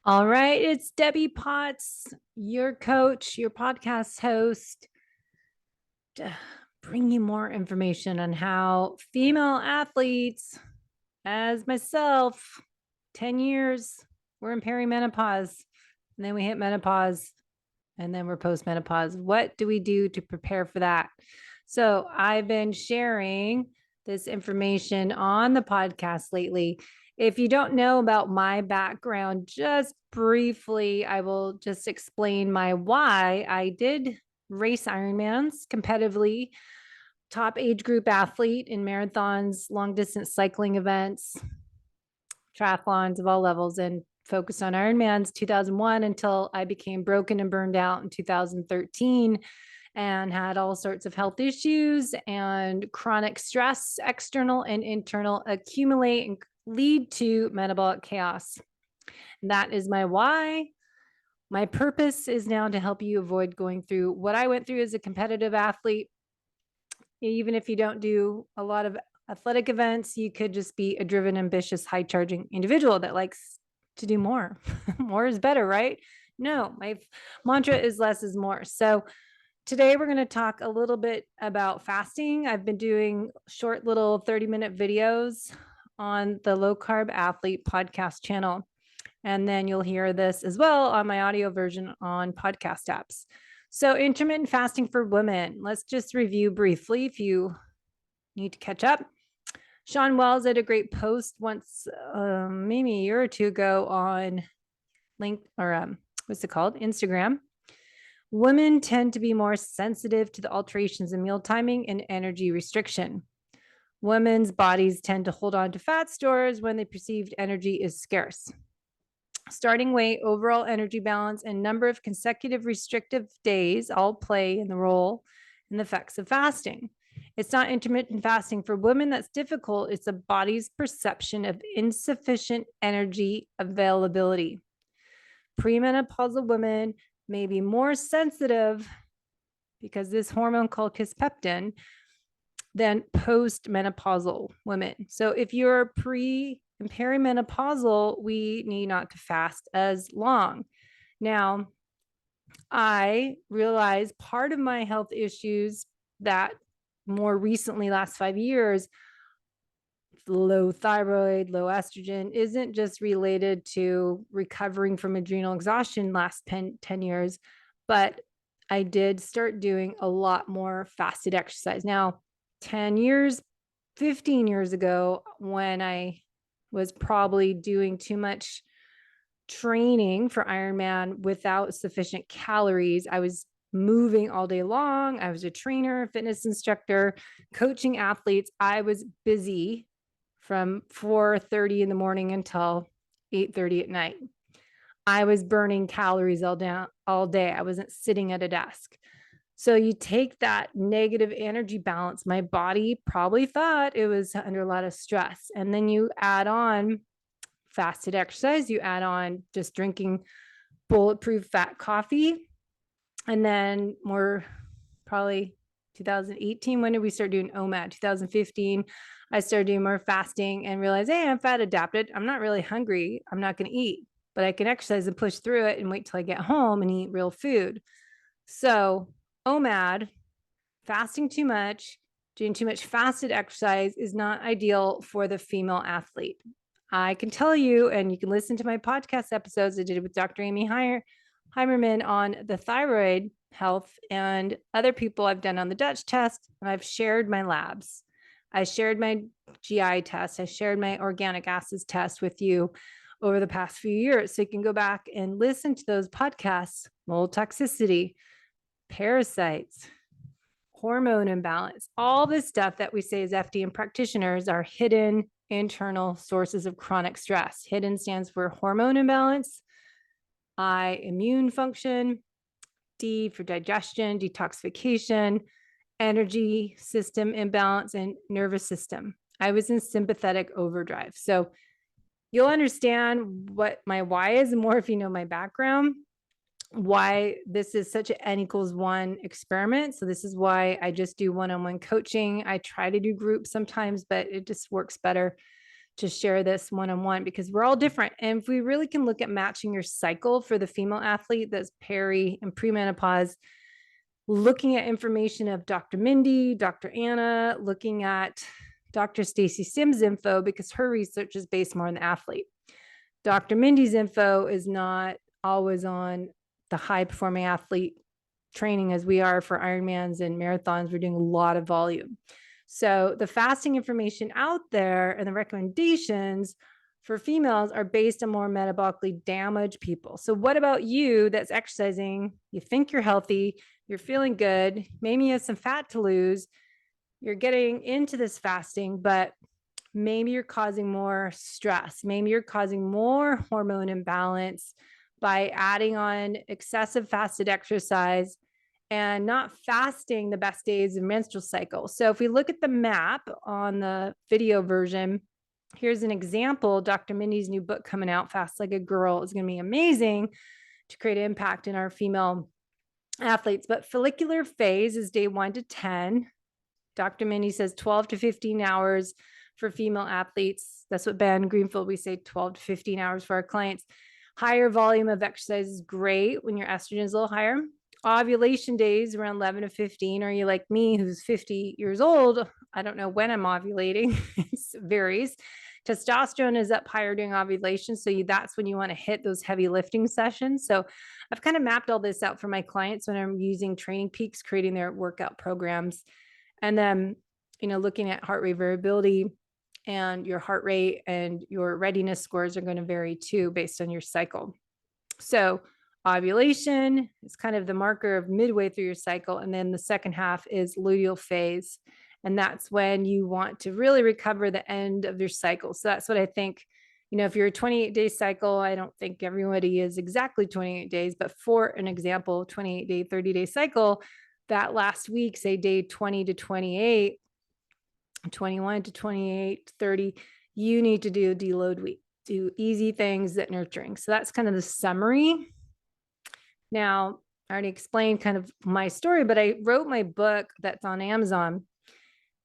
All right, it's Debbie Potts, your coach, your podcast host, to bring you more information on how female athletes, as myself, 10 years, we're in perimenopause, and then we hit menopause, and then we're postmenopause. What do we do to prepare for that? So I've been sharing this information on the podcast lately. If you don't know about my background, just briefly, I will just explain my why. I did race Ironmans competitively, top age group athlete in marathons, long distance cycling events, triathlons of all levels, and focused on Ironmans 2001 until I became broken and burned out in 2013 and had all sorts of health issues and chronic stress, external and internal, accumulate and lead to metabolic chaos. That is my why. My purpose is now to help you avoid going through what I went through as a competitive athlete. Even if you don't do a lot of athletic events, you could just be a driven, ambitious, high charging individual that likes to do more. More is better, right? No, my mantra is less is more. So today we're going to talk a little bit about fasting. I've been doing short little 30-minute videos on the Low Carb Athlete podcast channel. And then you'll hear this as well on my audio version on podcast apps. So intermittent fasting for women. Let's just review briefly if you need to catch up. Sean Wells did a great post once, maybe a year or two ago on what's it called? Instagram. Women tend to be more sensitive to the alterations in meal timing and energy restriction. Women's bodies tend to hold on to fat stores when the perceived energy is scarce. Starting weight, overall energy balance, and number of consecutive restrictive days all play in the role in the effects of fasting. It's not intermittent fasting for women that's difficult. It's the body's perception of insufficient energy availability. Premenopausal women may be more sensitive because this hormone called kisspeptin than postmenopausal women. So if you're pre and perimenopausal, we need not to fast as long. Now, I realized part of my health issues that more recently, last 5 years, low thyroid, low estrogen, isn't just related to recovering from adrenal exhaustion last 10 years, but I did start doing a lot more fasted exercise. Now, 10 years, 15 years ago, when I was probably doing too much training for Ironman without sufficient calories, I was moving all day long. I was a trainer, fitness instructor, coaching athletes. I was busy from 4:30 in the morning until 8:30 at night. I was burning calories all day. I wasn't sitting at a desk. So you take that negative energy balance. My body probably thought it was under a lot of stress. And then you add on fasted exercise, you add on just drinking bulletproof fat coffee. And then more probably 2018, when did we start doing OMAD? 2015, I started doing more fasting and realized, hey, I'm fat adapted. I'm not really hungry. I'm not going to eat, but I can exercise and push through it and wait till I get home and eat real food. So OMAD, fasting too much, doing too much fasted exercise is not ideal for the female athlete. I can tell you, and you can listen to my podcast episodes I did with Dr. Amy Heimerman on the thyroid health and other people I've done on the Dutch test, and I've shared my labs. I shared my GI test. I shared my organic acids test with you over the past few years. So you can go back and listen to those podcasts, mold toxicity, parasites, hormone imbalance, all this stuff that we say as FDN practitioners are hidden internal sources of chronic stress. Hidden stands for hormone imbalance, I, immune function, D for digestion, detoxification, energy system imbalance, and nervous system. I was in sympathetic overdrive. So you'll understand what my why is more if you know my background, why this is such an N=1 experiment. So this is why I just do one-on-one coaching. I try to do groups sometimes, but it just works better to share this one-on-one because we're all different. And if we really can look at matching your cycle for the female athlete that's peri and premenopause, looking at information of Dr. Mindy, Dr. Anna, looking at Dr. Stacy Sims' info because her research is based more on the athlete. Dr. Mindy's info is not always on the high performing athlete training as we are for Ironmans and marathons. We're doing a lot of volume. So the fasting information out there and the recommendations for females are based on more metabolically damaged people. So what about you that's exercising? You think you're healthy, you're feeling good, maybe you have some fat to lose, you're getting into this fasting, but maybe you're causing more stress. Maybe you're causing more hormone imbalance by adding on excessive fasted exercise and not fasting the best days of menstrual cycle. So if we look at the map on the video version, here's an example. Dr. Mindy's new book coming out, Fast Like a Girl, is going to be amazing to create an impact in our female athletes. But follicular phase is day 1 to 10. Dr. Mindy says 12 to 15 hours for female athletes. That's what Ben Greenfield, we say 12 to 15 hours for our clients. Higher volume of exercise is great when your estrogen is a little higher. Ovulation days around 11 to 15. Are you like me who's 50 years old? I don't know when I'm ovulating. It varies. Testosterone is up higher during ovulation. So that's when you want to hit those heavy lifting sessions. So I've kind of mapped all this out for my clients when I'm using Training Peaks, creating their workout programs. And then, looking at heart rate variability, and your heart rate and your readiness scores are going to vary too based on your cycle. So ovulation is kind of the marker of midway through your cycle. And then the second half is luteal phase. And that's when you want to really recover the end of your cycle. So that's what I think, if you're a 28-day cycle, I don't think everybody is exactly 28 days, but for an example, 28-day, 30-day cycle, that last week, say day 20 to 28, 21 to 28, 30, you need to do deload week, do easy things that nurturing. So that's kind of the summary. Now, I already explained kind of my story, but I wrote my book that's on Amazon.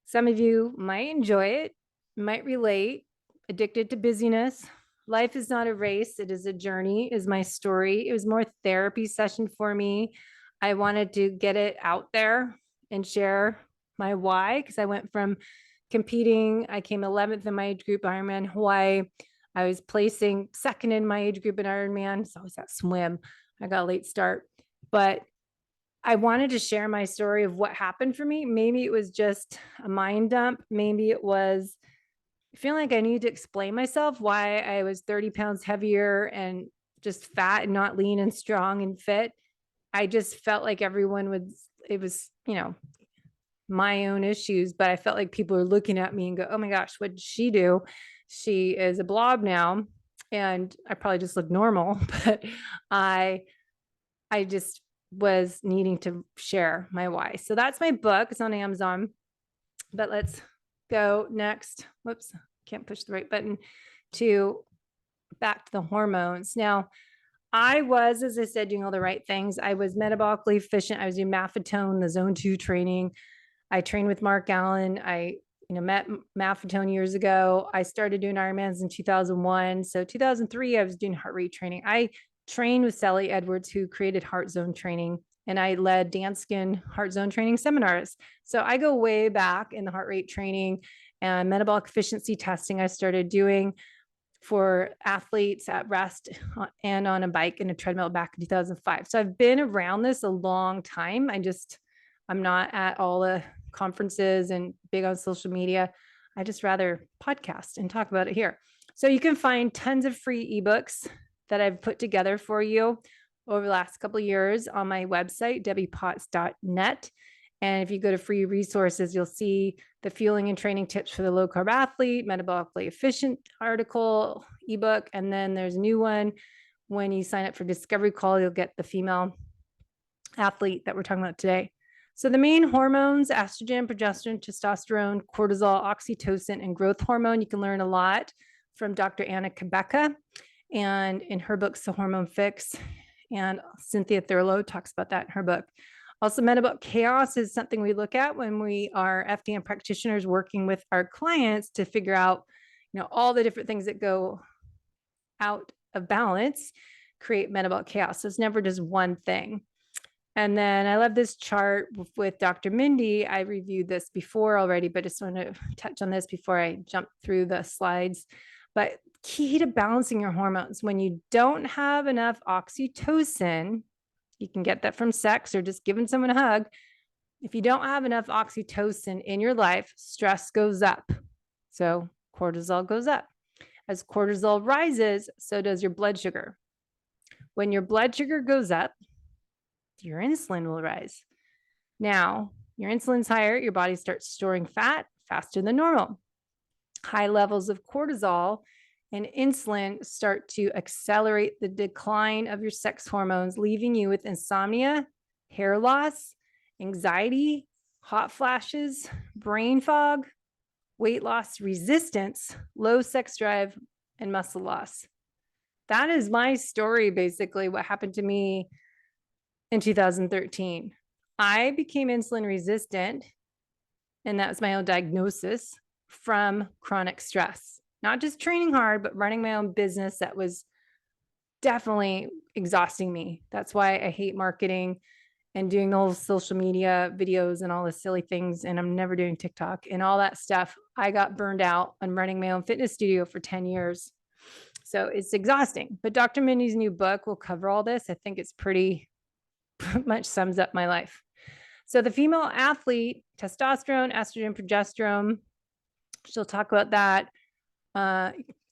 Some of you might enjoy it, might relate. Addicted to Busyness. Life is not a race. It is a journey, is my story. It was more therapy session for me. I wanted to get it out there and share my why, because I went from competing. I came 11th in my age group, Ironman Hawaii. I was placing second in my age group in Ironman. So I was at swim. I got a late start, but I wanted to share my story of what happened for me. Maybe it was just a mind dump. Maybe it was feeling like I need to explain myself, why I was 30 pounds heavier and just fat and not lean and strong and fit. I just felt like everyone it was, my own issues, but I felt like people were looking at me and go, oh my gosh, what did she do? She is a blob now. And I probably just look normal, but I just was needing to share my why. So that's my book. It's on Amazon, but let's go next. Whoops, can't push the right button to back to the hormones. Now, I was, as I said, doing all the right things. I was metabolically efficient. I was doing Maffetone, the zone 2 training. I trained with Mark Allen. I met Maffetone years ago. I started doing Ironmans in 2001. So 2003, I was doing heart rate training. I trained with Sally Edwards, who created Heart Zone training, and I led Danskin Heart Zone training seminars. So I go way back in the heart rate training and metabolic efficiency testing I started doing for athletes at rest and on a bike and a treadmill back in 2005. So I've been around this a long time. I'm not at all the conferences and big on social media. I just rather podcast and talk about it here. So you can find tons of free ebooks that I've put together for you over the last couple of years on my website, debbiepotts.net. And if you go to free resources, you'll see the fueling and training tips for the low carb athlete, metabolically efficient article, ebook. And then there's a new one. When you sign up for Discovery Call, you'll get the female athlete that we're talking about today. So the main hormones, estrogen, progesterone, testosterone, cortisol, oxytocin, and growth hormone. You can learn a lot from Dr. Anna Kabeka, and in her books, The Hormone Fix, and Cynthia Thurlow talks about that in her book. Also, metabolic chaos is something we look at when we are FDN practitioners working with our clients to figure out, all the different things that go out of balance create metabolic chaos. So it's never just one thing. And then I love this chart with Dr. Mindy. I reviewed this before already, but just want to touch on this before I jump through the slides. But key to balancing your hormones, when you don't have enough oxytocin, you can get that from sex or just giving someone a hug. If you don't have enough oxytocin in your life, stress goes up. So cortisol goes up. As cortisol rises, so does your blood sugar. When your blood sugar goes up, your insulin will rise. Now, your insulin's higher, your body starts storing fat faster than normal. High levels of cortisol and insulin start to accelerate the decline of your sex hormones, leaving you with insomnia, hair loss, anxiety, hot flashes, brain fog, weight loss resistance, low sex drive, and muscle loss. That is my story, basically, what happened to me in 2013. I became insulin resistant, and that was my own diagnosis from chronic stress. Not just training hard, but running my own business that was definitely exhausting me. That's why I hate marketing and doing the whole social media videos and all the silly things. And I'm never doing TikTok and all that stuff. I got burned out on running my own fitness studio for 10 years. So it's exhausting. But Dr. Mindy's new book will cover all this. I think it's pretty much sums up my life. So the female athlete, testosterone, estrogen, progesterone, she'll talk about that.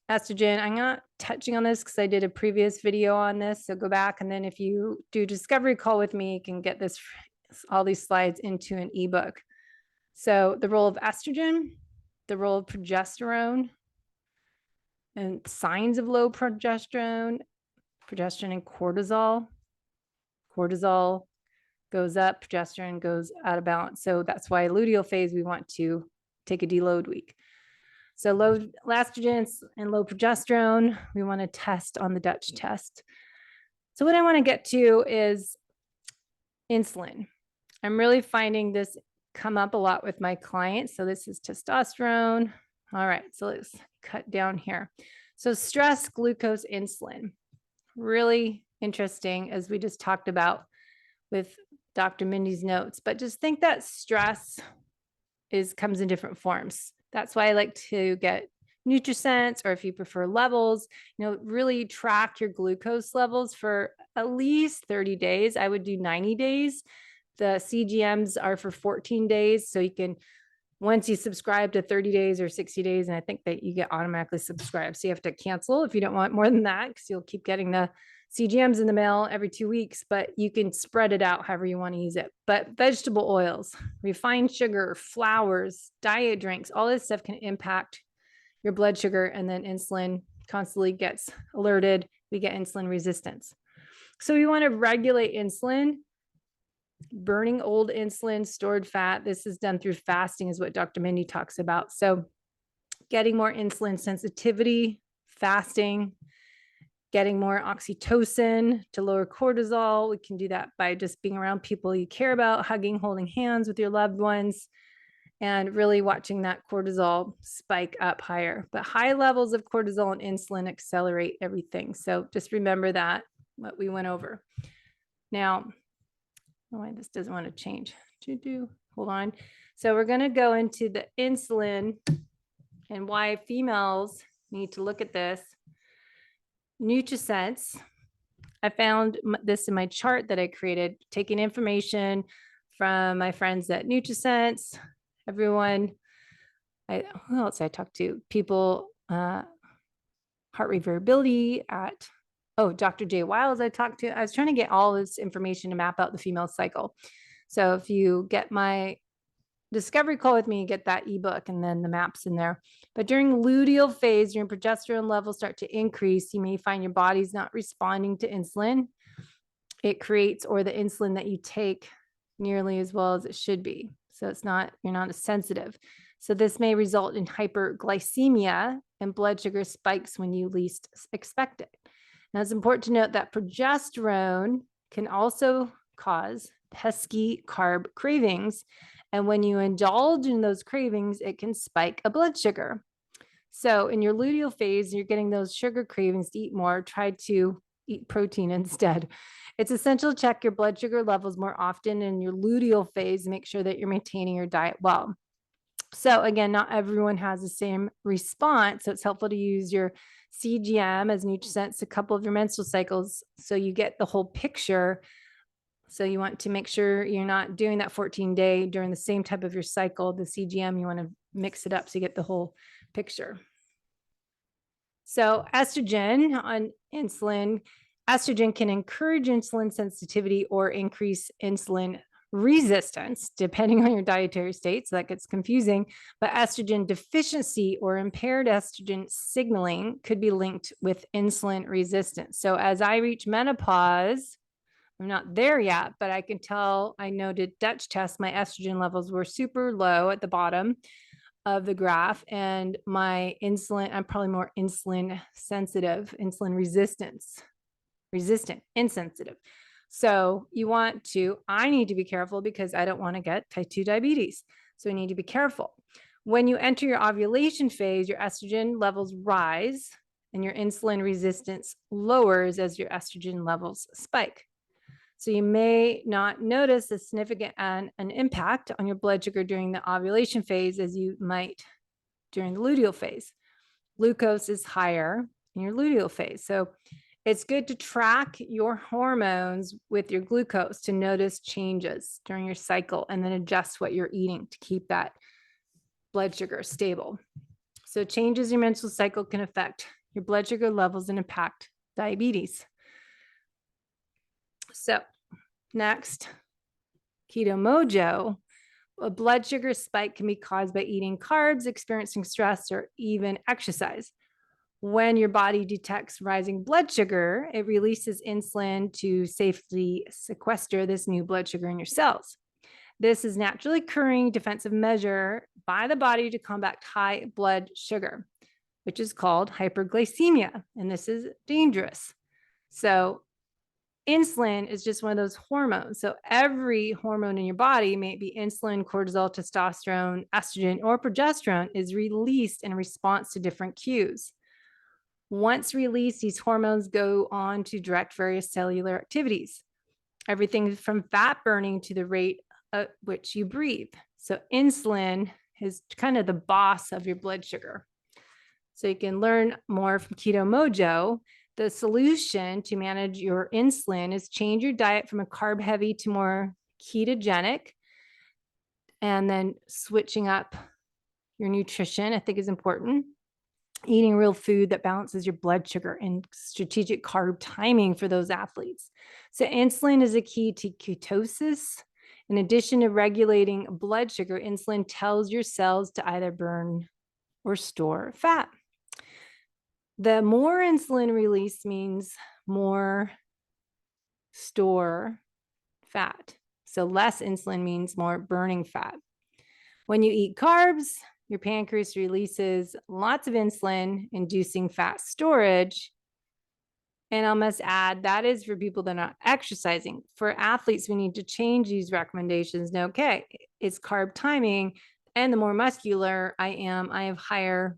Estrogen, I'm not touching on this because I did a previous video on this. So go back. And then if you do a discovery call with me, you can get this, all these slides into an ebook. So the role of estrogen, the role of progesterone, and signs of low progesterone and cortisol. Cortisol goes up, progesterone goes out of balance. So that's why luteal phase, we want to take a deload week. So low estrogen and low progesterone, we want to test on the Dutch test. So what I want to get to is insulin. I'm really finding this come up a lot with my clients. So this is testosterone. All right, so let's cut down here. So stress, glucose, insulin. Really interesting, as we just talked about with Dr. Mindy's notes. But just think that stress comes in different forms. That's why I like to get NutriSense, or if you prefer levels, really track your glucose levels for at least 30 days. I would do 90 days. The CGMs are for 14 days. So you can, once you subscribe to 30 days or 60 days, and I think that you get automatically subscribed. So you have to cancel if you don't want more than that, because you'll keep getting the CGMs in the mail every 2 weeks, but you can spread it out however you want to use it. But vegetable oils, refined sugar, flours, diet drinks, all this stuff can impact your blood sugar, and then insulin constantly gets alerted. We get insulin resistance. So we want to regulate insulin, burning old insulin, stored fat. This is done through fasting, is what Dr. Mindy talks about. So getting more insulin sensitivity, fasting, getting more oxytocin to lower cortisol. We can do that by just being around people you care about, hugging, holding hands with your loved ones, and really watching that cortisol spike up higher. But high levels of cortisol and insulin accelerate everything. So just remember that, what we went over. Now, oh, this doesn't want to change. Hold on. So we're going to go into the insulin and why females need to look at this. NutriSense. I found this in my chart that I created, taking information from my friends at NutriSense, everyone. Who else I talked to? People, heart rate variability at, Dr. Jay Wiles I talked to. I was trying to get all this information to map out the female cycle. So if you get my discovery call with me, you get that ebook and then the maps in there. But during luteal phase, your progesterone levels start to increase. You may find your body's not responding to insulin it creates, or the insulin that you take, nearly as well as it should be. So you're not as sensitive. So this may result in hyperglycemia and blood sugar spikes when you least expect it. Now it's important to note that progesterone can also cause pesky carb cravings. And when you indulge in those cravings, it can spike a blood sugar. So in your luteal phase, you're getting those sugar cravings to eat more. Try to eat protein instead. It's essential to check your blood sugar levels more often in your luteal phase. Make sure that you're maintaining your diet well. So again, not everyone has the same response. So it's helpful to use your CGM as NutriSense a couple of your menstrual cycles so you get the whole picture. So you want to make sure you're not doing that 14-day during the same type of your cycle. The CGM, you want to mix it up so you get the whole picture. So estrogen on insulin, estrogen can encourage insulin sensitivity or increase insulin resistance, depending on your dietary state. So that gets confusing. But estrogen deficiency or impaired estrogen signaling could be linked with insulin resistance. So as I reach menopause, I'm not there yet, but I can tell, I know to Dutch test, my estrogen levels were super low at the bottom of the graph, and my insulin, I'm probably more insulin sensitive, insulin resistant, insensitive. So you want to, I need to be careful because I don't want to get type 2 diabetes. So we need to be careful. When you enter your ovulation phase, your estrogen levels rise and your insulin resistance lowers as your estrogen levels spike. So you may not notice a significant an impact on your blood sugar during the ovulation phase as you might during the luteal phase. Glucose is higher in your luteal phase. So it's good to track your hormones with your glucose to notice changes during your cycle and then adjust what you're eating to keep that blood sugar stable. So changes in your menstrual cycle can affect your blood sugar levels and impact diabetes. So next, keto mojo. A blood sugar spike can be caused by eating carbs, experiencing stress, or even exercise. When your body detects rising blood sugar, it releases insulin to safely sequester this new blood sugar in your cells. This is naturally occurring defensive measure by the body to combat high blood sugar, which is called hyperglycemia, and this is dangerous. So insulin is just one of those hormones. So every hormone in your body, may it be insulin, cortisol, testosterone, estrogen, or progesterone, is released in response to different cues. Once released, these hormones go on to direct various cellular activities, everything from fat burning to the rate at which you breathe. So insulin is kind of the boss of your blood sugar. So you can learn more from Keto Mojo. The solution to manage your insulin is change your diet from a carb heavy to more ketogenic, and then switching up your nutrition, I think, is important. Eating real food that balances your blood sugar and strategic carb timing for those athletes. So insulin is a key to ketosis. In addition to regulating blood sugar, insulin tells your cells to either burn or store fat. The more insulin release means more store fat. So less insulin means more burning fat. When you eat carbs, your pancreas releases lots of insulin, inducing fat storage. And I must add, that is for people that are not exercising. For athletes, we need to change these recommendations. Now, okay, it's carb timing, and the more muscular I am, I have higher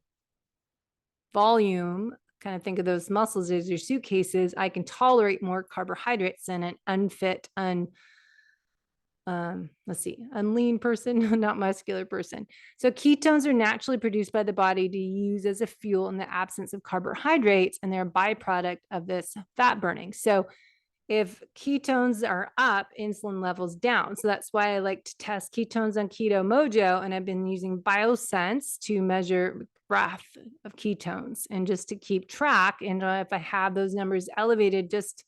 volume. Kind of think of those muscles as your suitcases. I can tolerate more carbohydrates than an unfit, unlean person, not muscular person. So ketones are naturally produced by the body to use as a fuel in the absence of carbohydrates, and they're a byproduct of this fat burning. So if ketones are up, insulin levels down. So that's why I like to test ketones on Keto Mojo, and I've been using BioSense to measure graph of ketones and just to keep track. And if I have those numbers elevated, just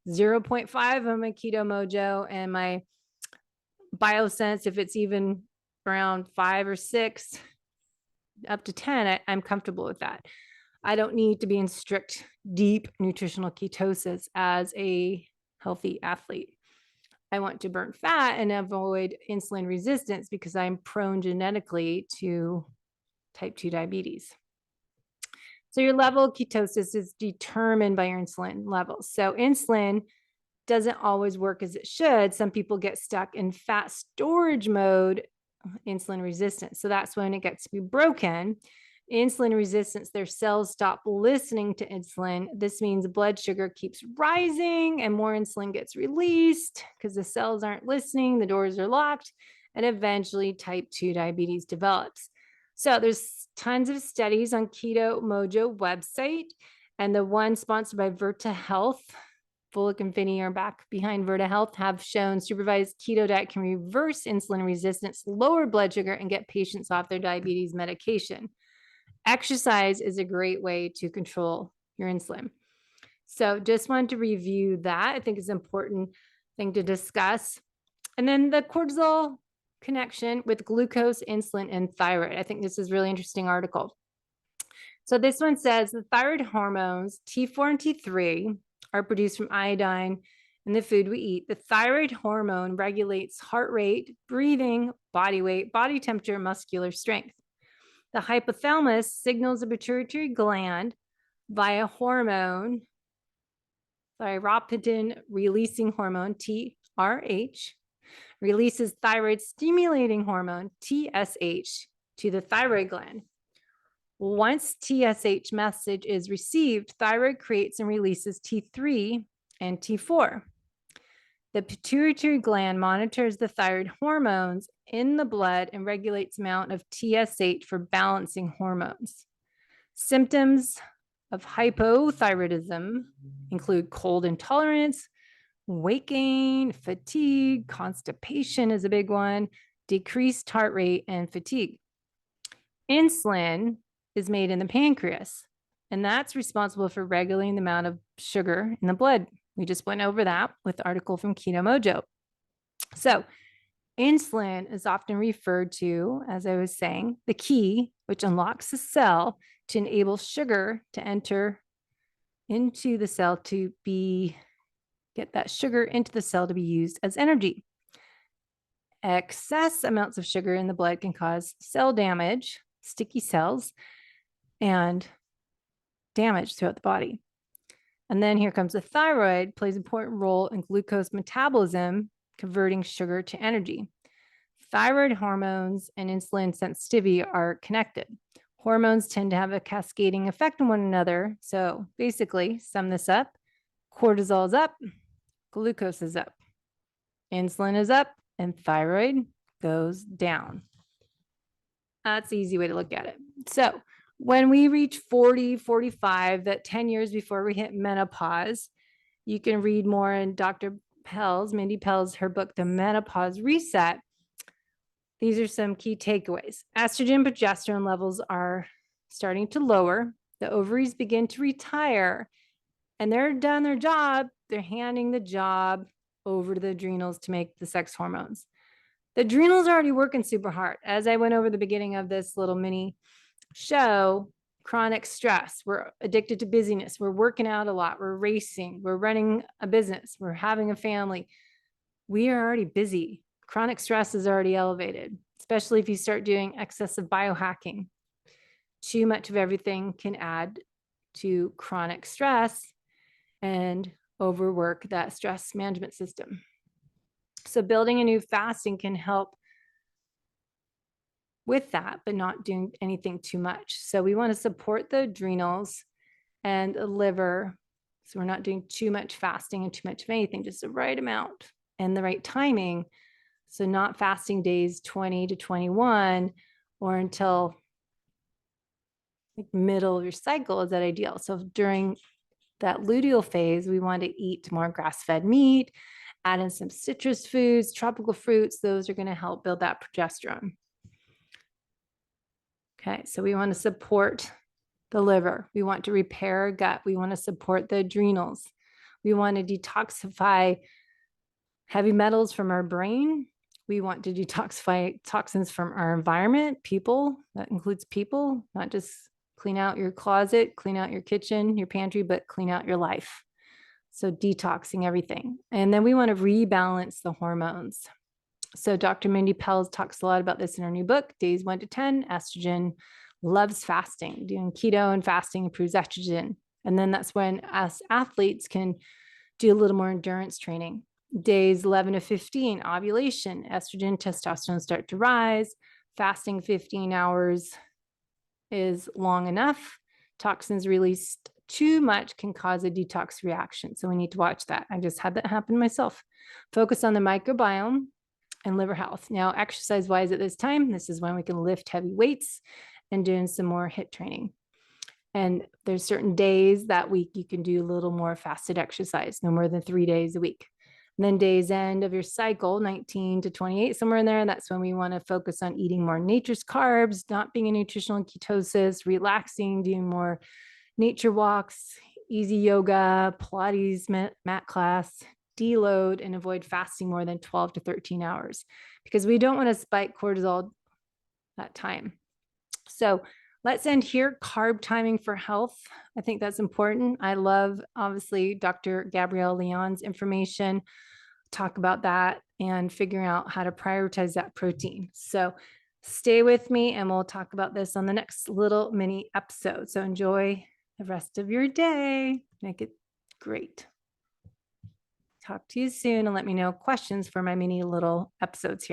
0.5 on my Keto Mojo, and my BioSense, if it's even around 5 or 6 up to 10, I'm comfortable with that. I don't need to be in strict, deep nutritional ketosis as a healthy athlete. I want to burn fat and avoid insulin resistance because I'm prone genetically to type 2 diabetes. So your level of ketosis is determined by your insulin levels. So insulin doesn't always work as it should. Some people get stuck in fat storage mode, insulin resistance. So that's when it gets to be broken. Insulin resistance, their cells stop listening to insulin. This means blood sugar keeps rising and more insulin gets released because the cells aren't listening, the doors are locked, and eventually type 2 diabetes develops. So there's tons of studies on Keto Mojo website, and the one sponsored by Virta Health, Bullock and Finney are back behind Virta Health, have shown supervised keto diet can reverse insulin resistance, lower blood sugar, and get patients off their diabetes medication. Exercise is a great way to control your insulin. So just wanted to review that. I think it's an important thing to discuss. And then the cortisol connection with glucose, insulin, and thyroid. I think this is a really interesting article. So this one says the thyroid hormones, T4 and T3, are produced from iodine in the food we eat. The thyroid hormone regulates heart rate, breathing, body weight, body temperature, muscular strength. The hypothalamus signals a pituitary gland via hormone, thyroxine releasing hormone, TRH, releases thyroid stimulating hormone, TSH, to the thyroid gland. Once TSH message is received, thyroid creates and releases T3 and T4. The pituitary gland monitors the thyroid hormones in the blood and regulates amount of TSH for balancing hormones. Symptoms of hypothyroidism include cold intolerance, weight gain, fatigue, constipation is a big one, decreased heart rate, and fatigue. Insulin is made in the pancreas, and that's responsible for regulating the amount of sugar in the blood. We just went over that with the article from Keto Mojo. So insulin is often referred to, as I was saying, the key which unlocks the cell to enable sugar to enter into the cell to get that sugar into the cell to be used as energy. Excess amounts of sugar in the blood can cause cell damage, sticky cells, and damage throughout the body. And then here comes the thyroid, plays an important role in glucose metabolism, converting sugar to energy. Thyroid hormones and insulin sensitivity are connected. Hormones tend to have a cascading effect on one another. So basically, sum this up, cortisol is up, glucose is up, insulin is up, and thyroid goes down. That's the easy way to look at it. So when we reach 40, 45, that 10 years before we hit menopause, you can read more in Dr. Pell's, Mindy Pell's, her book, The Menopause Reset. These are some key takeaways. Estrogen, progesterone levels are starting to lower. The ovaries begin to retire, and they're done their job. They're handing the job over to the adrenals to make the sex hormones. The adrenals are already working super hard. As I went over the beginning of this little mini show, chronic stress, we're addicted to busyness, we're working out a lot, we're racing, we're running a business, we're having a family. We are already busy. Chronic stress is already elevated, especially if you start doing excessive biohacking. Too much of everything can add to chronic stress and overwork that stress management system. So building a new fasting can help with that, but not doing anything too much. So we want to support the adrenals and the liver. So we're not doing too much fasting and too much of anything, just the right amount and the right timing. So not fasting days 20 to 21 or until like middle of your cycle is that ideal. So during that luteal phase, we want to eat more grass-fed meat, add in some citrus foods, tropical fruits. Those are going to help build that progesterone. Okay, so we want to support the liver. We want to repair our gut. We want to support the adrenals. We want to detoxify heavy metals from our brain. We want to detoxify toxins from our environment, people. That includes people, not just clean out your closet, clean out your kitchen, your pantry, but clean out your life. So detoxing everything. And then we want to rebalance the hormones. So Dr. Mindy Pell talks a lot about this in her new book, Days 1 to 10. Estrogen loves fasting. Doing keto and fasting improves estrogen. And then that's when us athletes can do a little more endurance training. Days 11 to 15, ovulation, estrogen, testosterone start to rise. Fasting 15 hours is long enough, toxins released too much can cause a detox reaction. So we need to watch that. I just had that happen myself. Focus on the microbiome and liver health. Now, exercise wise at this time, this is when we can lift heavy weights and doing some more HIIT training. And there's certain days that week you can do a little more fasted exercise, no more than 3 days a week. And then days end of your cycle, 19 to 28, somewhere in there. That's when we want to focus on eating more nature's carbs, not being in nutritional ketosis, relaxing, doing more nature walks, easy yoga, Pilates mat class, deload, and avoid fasting more than 12 to 13 hours because we don't want to spike cortisol that time. So let's end here. Carb timing for health. I think that's important. I love, obviously, Dr. Gabrielle Leon's information. Talk about that and figuring out how to prioritize that protein. So stay with me and we'll talk about this on the next little mini episode. So enjoy the rest of your day. Make it great. Talk to you soon and let me know questions for my mini little episodes here.